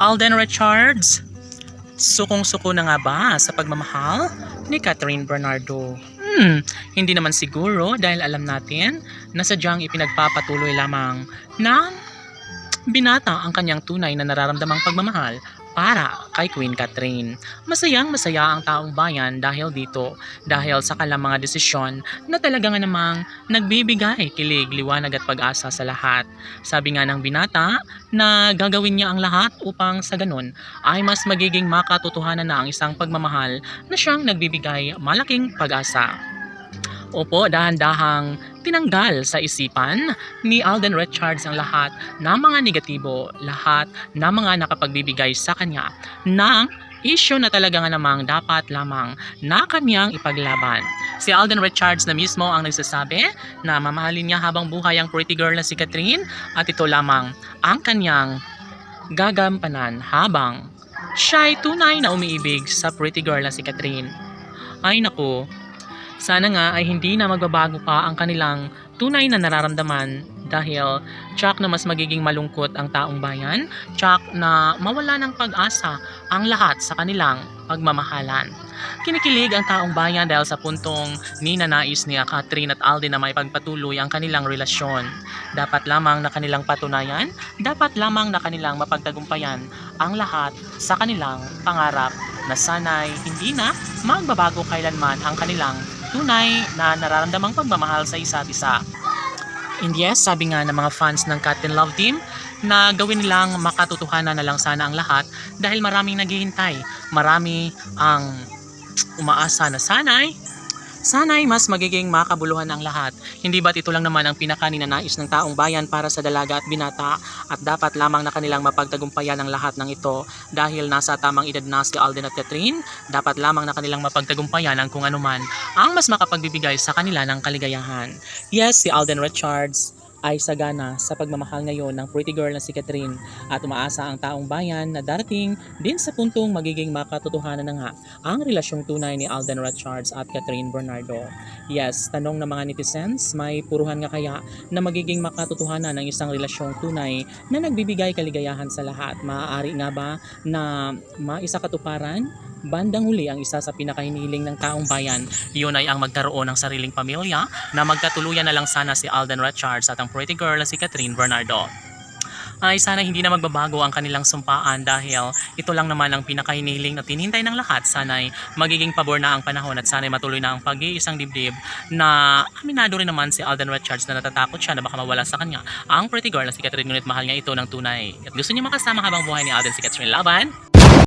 Alden Richards, sukong-suko na nga ba sa pagmamahal ni Catherine Bernardo? Hindi naman siguro dahil alam natin na sadyang ipinagpapatuloy lamang ng binata ang kanyang tunay na nararamdamang pagmamahal para kay Queen Catherine. Masayang masaya ang taong bayan dahil dito, dahil sa kanilang mga desisyon na talaga nga namang nagbibigay kilig, liwanag at pag-asa sa lahat. Sabi nga ng binata na gagawin niya ang lahat upang sa ganun ay mas magiging makatotohanan na ang isang pagmamahal na siyang nagbibigay malaking pag-asa. Opo, dahan-dahang tinanggal sa isipan ni Alden Richards ang lahat ng mga negatibo, lahat ng mga nakapagbibigay sa kanya ng issue na talaga nga namang dapat lamang na kanyang ipaglaban. Si Alden Richards na mismo ang nagsasabi na mamahalin niya habang buhay ang pretty girl na si Catherine at ito lamang ang kanyang gagampanan habang siya'y tunay na umiibig sa pretty girl na si Catherine. Ay naku, sana nga ay hindi na magbabago pa ang kanilang tunay na nararamdaman dahil tsak na mas magiging malungkot ang taong bayan, tsak na mawala ng pag-asa ang lahat sa kanilang pagmamahalan. Kinikilig ang taong bayan dahil sa puntong ninanais ni Catherine at Alden na maipagpatuloy ang kanilang relasyon. Dapat lamang na kanilang patunayan, dapat lamang na kanilang mapagtagumpayan ang lahat sa kanilang pangarap na sana'y hindi na magbabago kailanman ang kanilang tunay na nararamdamang pagmamahal sa isa't isa. And yes, sabi nga ng mga fans ng Cat and Love Team na gawin nilang makatotohanan na lang sana ang lahat dahil maraming naghihintay, marami ang umaasa na sana'y mas magiging makabuluhan ang lahat. Hindi ba't ito lang naman ang pinakaninanais ng taong bayan para sa dalaga at binata at dapat lamang na kanilang mapagtagumpayan ang lahat ng ito dahil nasa tamang edad na si Alden at Catherine, dapat lamang na kanilang mapagtagumpayan ang kung anuman ang mas makapagbibigay sa kanila ng kaligayahan. Yes, si Alden Richards ay sagana sa pagmamahal ngayon ng pretty girl na si Catherine at umaasa ang taong bayan na darating din sa puntong magiging makatotohanan na nga ang relasyong tunay ni Alden Richards at Catherine Bernardo. Yes, tanong ng mga netizens, may puruhan nga kaya na magiging makatotohanan ng isang relasyong tunay na nagbibigay kaligayahan sa lahat? Maaari nga ba na maisakatuparan bandang huli ang isa sa pinakahiniling ng taong bayan? Yun ay ang magkaroon ng sariling pamilya na magkatuluyan na lang sana si Alden Richards at ang pretty girl na si Catherine Bernardo. Ay sana hindi na magbabago ang kanilang sumpaan dahil ito lang naman ang pinakahiniling at tinihintay ng lahat. Sana'y magiging pabor na ang panahon at sana'y matuloy na ang pag-iisang dibdib na aminado rin naman si Alden Richards na natatakot siya na baka mawala sa kanya ang pretty girl na si Catherine, ngunit mahal niya ito ng tunay at gusto niya makasama habang buhay ni Alden si Catherine. Laban!